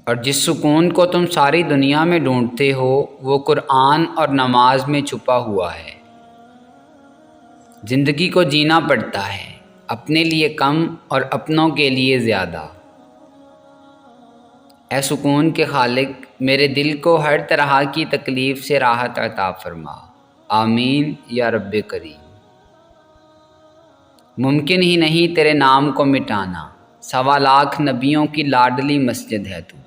اور جس سکون کو تم ساری دنیا میں ڈھونڈتے ہو وہ قرآن اور نماز میں چھپا ہوا ہے۔ زندگی کو جینا پڑتا ہے، اپنے لیے کم اور اپنوں کے لیے زیادہ۔ اے سکون کے خالق، میرے دل کو ہر طرح کی تکلیف سے راحت عطا فرما، آمین یا رب کریم۔ ممکن ہی نہیں تیرے نام کو مٹانا، 1.25 نبیوں کی لاڈلی مسجد ہے تو۔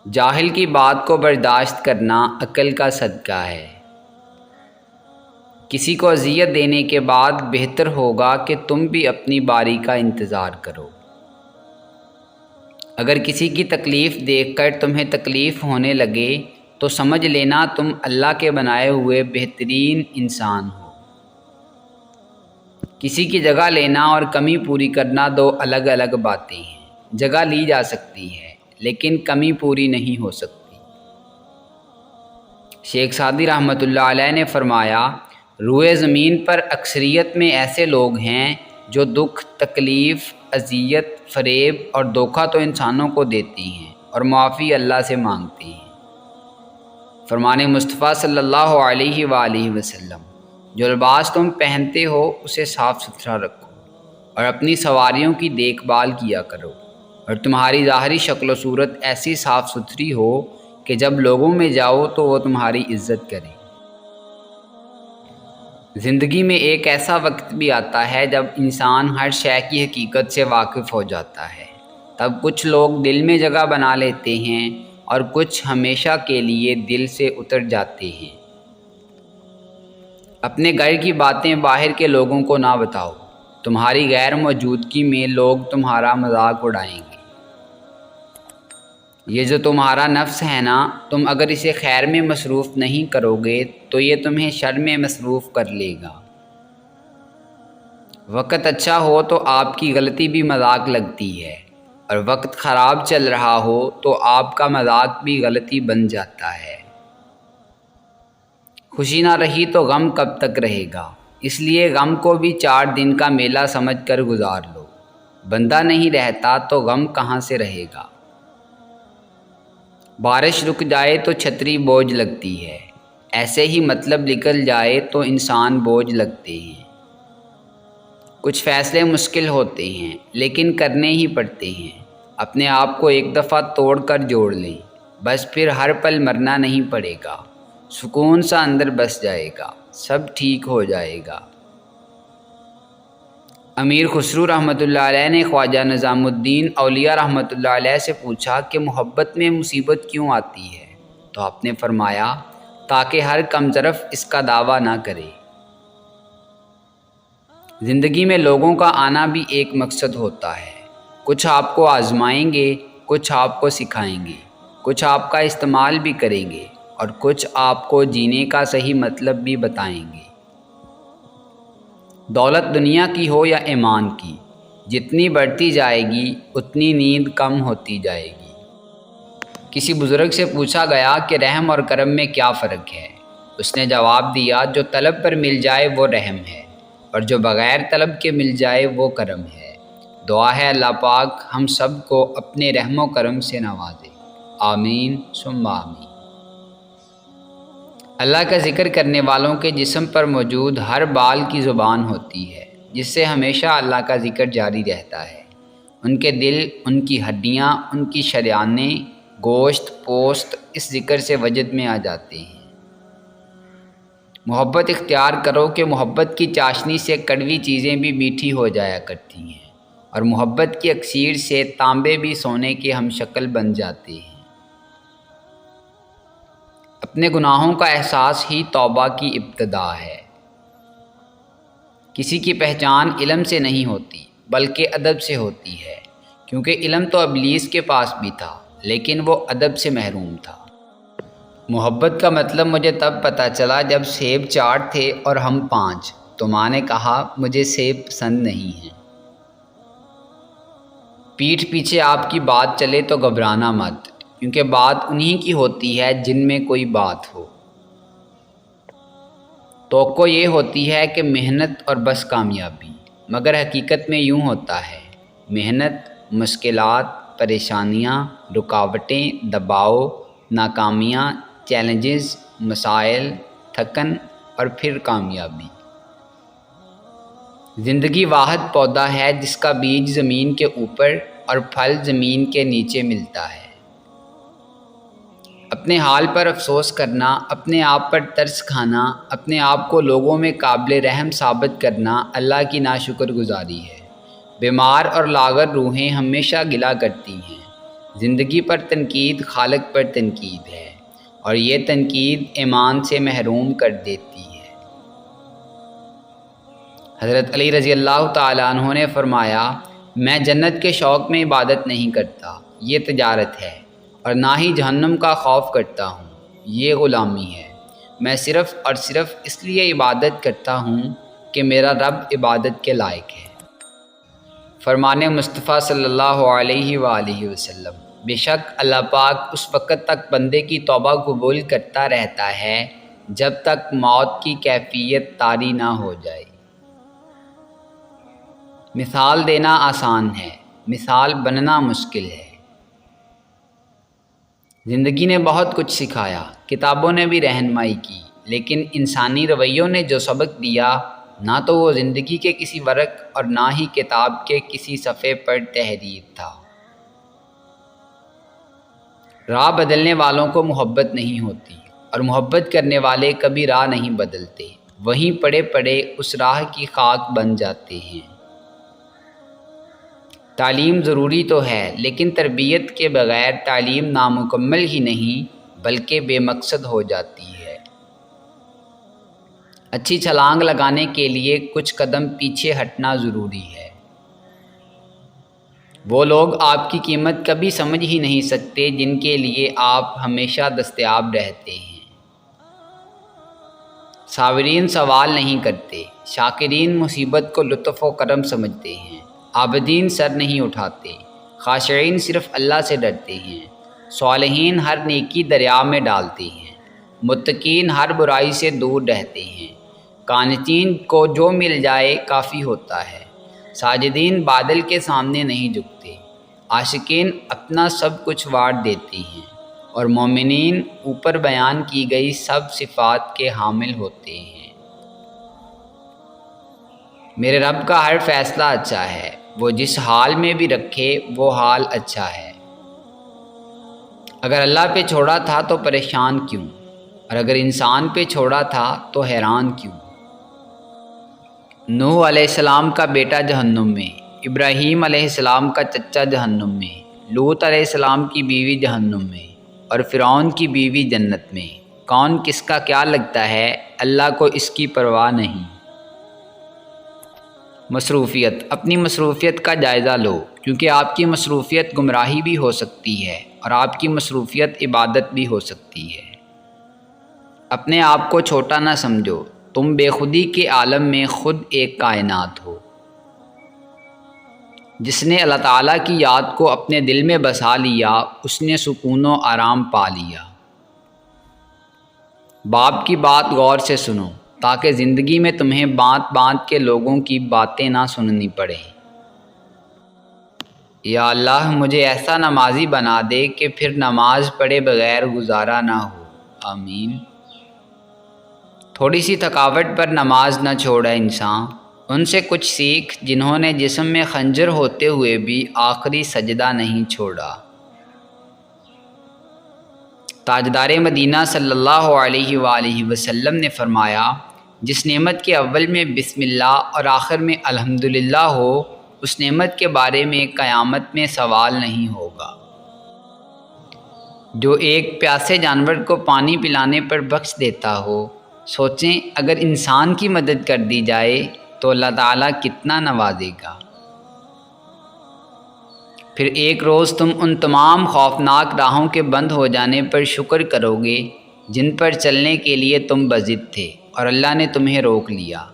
جاہل کی بات کو برداشت کرنا عقل کا صدقہ ہے۔ کسی کو اذیت دینے کے بعد بہتر ہوگا کہ تم بھی اپنی باری کا انتظار کرو۔ اگر کسی کی تکلیف دیکھ کر تمہیں تکلیف ہونے لگے تو سمجھ لینا تم اللہ کے بنائے ہوئے بہترین انسان ہو۔ کسی کی جگہ لینا اور کمی پوری کرنا دو الگ الگ باتیں ہیں۔ جگہ لی جا سکتی ہے لیکن کمی پوری نہیں ہو سکتی۔ شیخ سعدی رحمۃ اللہ علیہ نے فرمایا، روئے زمین پر اکثریت میں ایسے لوگ ہیں جو دکھ، تکلیف، اذیت، فریب اور دھوکہ تو انسانوں کو دیتی ہیں اور معافی اللہ سے مانگتی ہیں۔ فرمان مصطفیٰ صلی اللہ علیہ وآلہ وسلم، جو لباس تم پہنتے ہو اسے صاف ستھرا رکھو اور اپنی سواریوں کی دیکھ بھال کیا کرو، اور تمہاری ظاہری شکل و صورت ایسی صاف ستھری ہو کہ جب لوگوں میں جاؤ تو وہ تمہاری عزت کریں۔ زندگی میں ایک ایسا وقت بھی آتا ہے جب انسان ہر شے کی حقیقت سے واقف ہو جاتا ہے۔ تب کچھ لوگ دل میں جگہ بنا لیتے ہیں اور کچھ ہمیشہ کے لیے دل سے اتر جاتے ہیں۔ اپنے گھر کی باتیں باہر کے لوگوں کو نہ بتاؤ، تمہاری غیر موجودگی میں لوگ تمہارا مذاق اڑائیں گے۔ یہ جو تمہارا نفس ہے نا، تم اگر اسے خیر میں مصروف نہیں کرو گے تو یہ تمہیں شر میں مصروف کر لے گا۔ وقت اچھا ہو تو آپ کی غلطی بھی مذاق لگتی ہے، اور وقت خراب چل رہا ہو تو آپ کا مذاق بھی غلطی بن جاتا ہے۔ خوشی نہ رہی تو غم کب تک رہے گا، اس لیے غم کو بھی 4 دن کا میلہ سمجھ کر گزار لو۔ بندہ نہیں رہتا تو غم کہاں سے رہے گا۔ بارش رک جائے تو چھتری بوجھ لگتی ہے، ایسے ہی مطلب نکل جائے تو انسان بوجھ لگتے ہیں۔ کچھ فیصلے مشکل ہوتے ہیں لیکن کرنے ہی پڑتے ہیں۔ اپنے آپ کو ایک دفعہ توڑ کر جوڑ لیں، بس پھر ہر پل مرنا نہیں پڑے گا، سکون سا اندر بس جائے گا، سب ٹھیک ہو جائے گا۔ امیر خسرو رحمۃ اللہ علیہ نے خواجہ نظام الدین اولیاء رحمۃ اللہ علیہ سے پوچھا کہ محبت میں مصیبت کیوں آتی ہے؟ تو آپ نے فرمایا، تاکہ ہر کم ظرف اس کا دعویٰ نہ کرے۔ زندگی میں لوگوں کا آنا بھی ایک مقصد ہوتا ہے۔ کچھ آپ کو آزمائیں گے، کچھ آپ کو سکھائیں گے، کچھ آپ کا استعمال بھی کریں گے اور کچھ آپ کو جینے کا صحیح مطلب بھی بتائیں گے۔ دولت دنیا کی ہو یا ایمان کی، جتنی بڑھتی جائے گی اتنی نیند کم ہوتی جائے گی۔ کسی بزرگ سے پوچھا گیا کہ رحم اور کرم میں کیا فرق ہے؟ اس نے جواب دیا، جو طلب پر مل جائے وہ رحم ہے، اور جو بغیر طلب کے مل جائے وہ کرم ہے۔ دعا ہے اللہ پاک ہم سب کو اپنے رحم و کرم سے نوازے، آمین ثم آمین۔ اللہ کا ذکر کرنے والوں کے جسم پر موجود ہر بال کی زبان ہوتی ہے، جس سے ہمیشہ اللہ کا ذکر جاری رہتا ہے۔ ان کے دل، ان کی ہڈیاں، ان کی شریانیں، گوشت، پوست اس ذکر سے وجد میں آ جاتے ہیں۔ محبت اختیار کرو کہ محبت کی چاشنی سے کڑوی چیزیں بھی میٹھی ہو جایا کرتی ہیں، اور محبت کی اکسیر سے تانبے بھی سونے کے ہم شکل بن جاتے ہیں۔ اپنے گناہوں کا احساس ہی توبہ کی ابتدا ہے۔ کسی کی پہچان علم سے نہیں ہوتی بلکہ ادب سے ہوتی ہے، کیونکہ علم تو ابلیس کے پاس بھی تھا لیکن وہ ادب سے محروم تھا۔ محبت کا مطلب مجھے تب پتہ چلا جب سیب 4 تھے اور ہم 5، تو ماں نے کہا مجھے سیب پسند نہیں ہیں۔ پیٹھ پیچھے آپ کی بات چلے تو گھبرانا مت، کیونکہ بات انہی کی ہوتی ہے جن میں کوئی بات ہو۔ توقع یہ ہوتی ہے کہ محنت اور بس کامیابی، مگر حقیقت میں یوں ہوتا ہے، محنت، مشکلات، پریشانیاں، رکاوٹیں، دباؤ، ناکامیاں، چیلنجز، مسائل، تھکن اور پھر کامیابی۔ زندگی واحد پودا ہے جس کا بیج زمین کے اوپر اور پھل زمین کے نیچے ملتا ہے۔ اپنے حال پر افسوس کرنا، اپنے آپ پر ترس کھانا، اپنے آپ کو لوگوں میں قابل رحم ثابت کرنا اللہ کی ناشکر گزاری ہے۔ بیمار اور لاغر روحیں ہمیشہ گلہ کرتی ہیں۔ زندگی پر تنقید خالق پر تنقید ہے، اور یہ تنقید ایمان سے محروم کر دیتی ہے۔ حضرت علی رضی اللہ تعالیٰ عنہ نے فرمایا، میں جنت کے شوق میں عبادت نہیں کرتا، یہ تجارت ہے، اور نہ ہی جہنم کا خوف کرتا ہوں، یہ غلامی ہے۔ میں صرف اور صرف اس لیے عبادت کرتا ہوں کہ میرا رب عبادت کے لائق ہے۔ فرمان مصطفیٰ صلی اللہ علیہ وآلہ وسلم، بے شک اللہ پاک اس وقت تک بندے کی توبہ قبول کرتا رہتا ہے جب تک موت کی کیفیت طاری نہ ہو جائے۔ مثال دینا آسان ہے، مثال بننا مشکل ہے۔ زندگی نے بہت کچھ سکھایا، کتابوں نے بھی رہنمائی کی، لیکن انسانی رویوں نے جو سبق دیا، نہ تو وہ زندگی کے کسی ورق اور نہ ہی کتاب کے کسی صفحے پر تحریر تھا۔ راہ بدلنے والوں کو محبت نہیں ہوتی، اور محبت کرنے والے کبھی راہ نہیں بدلتے، وہیں پڑے پڑے اس راہ کی خاک بن جاتے ہیں۔ تعلیم ضروری تو ہے، لیکن تربیت کے بغیر تعلیم نامکمل ہی نہیں بلکہ بے مقصد ہو جاتی ہے۔ اچھی چھلانگ لگانے کے لیے کچھ قدم پیچھے ہٹنا ضروری ہے۔ وہ لوگ آپ کی قیمت کبھی سمجھ ہی نہیں سکتے جن کے لیے آپ ہمیشہ دستیاب رہتے ہیں۔ صابرین سوال نہیں کرتے، شاکرین مصیبت کو لطف و کرم سمجھتے ہیں، عابدین سر نہیں اٹھاتے، خاشعین صرف اللہ سے ڈرتے ہیں، صالحین ہر نیکی دریا میں ڈالتے ہیں، متقین ہر برائی سے دور رہتے ہیں، قانتین کو جو مل جائے کافی ہوتا ہے، ساجدین بادل کے سامنے نہیں جھکتے، عاشقین اپنا سب کچھ وار دیتے ہیں، اور مومنین اوپر بیان کی گئی سب صفات کے حامل ہوتے ہیں۔ میرے رب کا ہر فیصلہ اچھا ہے، وہ جس حال میں بھی رکھے وہ حال اچھا ہے۔ اگر اللہ پہ چھوڑا تھا تو پریشان کیوں، اور اگر انسان پہ چھوڑا تھا تو حیران کیوں؟ نوح علیہ السلام کا بیٹا جہنم میں، ابراہیم علیہ السلام کا چچا جہنم میں، لوط علیہ السلام کی بیوی جہنم میں، اور فرعون کی بیوی جنت میں۔ کون کس کا کیا لگتا ہے، اللہ کو اس کی پرواہ نہیں۔ مصروفیت، اپنی مصروفیت کا جائزہ لو، کیونکہ آپ کی مصروفیت گمراہی بھی ہو سکتی ہے اور آپ کی مصروفیت عبادت بھی ہو سکتی ہے۔ اپنے آپ کو چھوٹا نہ سمجھو، تم بے خودی کے عالم میں خود ایک کائنات ہو۔ جس نے اللہ تعالیٰ کی یاد کو اپنے دل میں بسا لیا، اس نے سکون و آرام پا لیا۔ باپ کی بات غور سے سنو، تاکہ زندگی میں تمہیں بانٹ بانٹ کے لوگوں کی باتیں نہ سننی پڑیں۔ یا اللہ مجھے ایسا نمازی بنا دے کہ پھر نماز پڑھے بغیر گزارا نہ ہو، آمین۔ تھوڑی سی تھکاوٹ پر نماز نہ چھوڑے انسان، ان سے کچھ سیکھ جنہوں نے جسم میں خنجر ہوتے ہوئے بھی آخری سجدہ نہیں چھوڑا۔ تاجدار مدینہ صلی اللہ علیہ وآلہ وسلم نے فرمایا، جس نعمت کے اول میں بسم اللہ اور آخر میں الحمدللہ ہو، اس نعمت کے بارے میں قیامت میں سوال نہیں ہوگا۔ جو ایک پیاسے جانور کو پانی پلانے پر بخش دیتا ہو، سوچیں اگر انسان کی مدد کر دی جائے تو اللہ تعالیٰ کتنا نوازے گا۔ پھر ایک روز تم ان تمام خوفناک راہوں کے بند ہو جانے پر شکر کرو گے جن پر چلنے کے لیے تم بضد تھے اور اللہ نے تمہیں روک لیا۔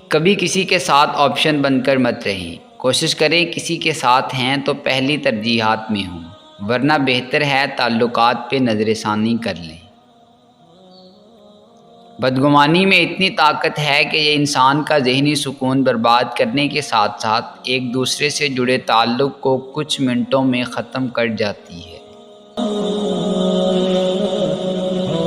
کبھی کسی کے ساتھ آپشن بن کر مت رہیں، کوشش کریں کسی کے ساتھ ہیں تو پہلی ترجیحات میں ہوں، ورنہ بہتر ہے تعلقات پہ نظر ثانی کر لیں۔ بدگمانی میں اتنی طاقت ہے کہ یہ انسان کا ذہنی سکون برباد کرنے کے ساتھ ساتھ ایک دوسرے سے جڑے تعلق کو کچھ منٹوں میں ختم کر جاتی ہے۔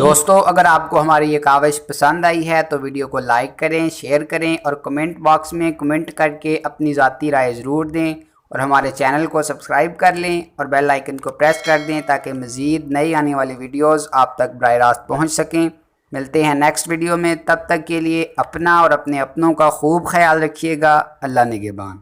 دوستو، اگر آپ کو ہماری یہ کاوش پسند آئی ہے تو ویڈیو کو لائک کریں، شیئر کریں اور کمنٹ باکس میں کمنٹ کر کے اپنی ذاتی رائے ضرور دیں، اور ہمارے چینل کو سبسکرائب کر لیں اور بیل آئیکن کو پریس کر دیں تاکہ مزید نئی آنے والی ویڈیوز آپ تک براہ راست پہنچ سکیں۔ ملتے ہیں نیکسٹ ویڈیو میں، تب تک کے لیے اپنا اور اپنے اپنوں کا خوب خیال رکھیے گا۔ اللہ نگہبان۔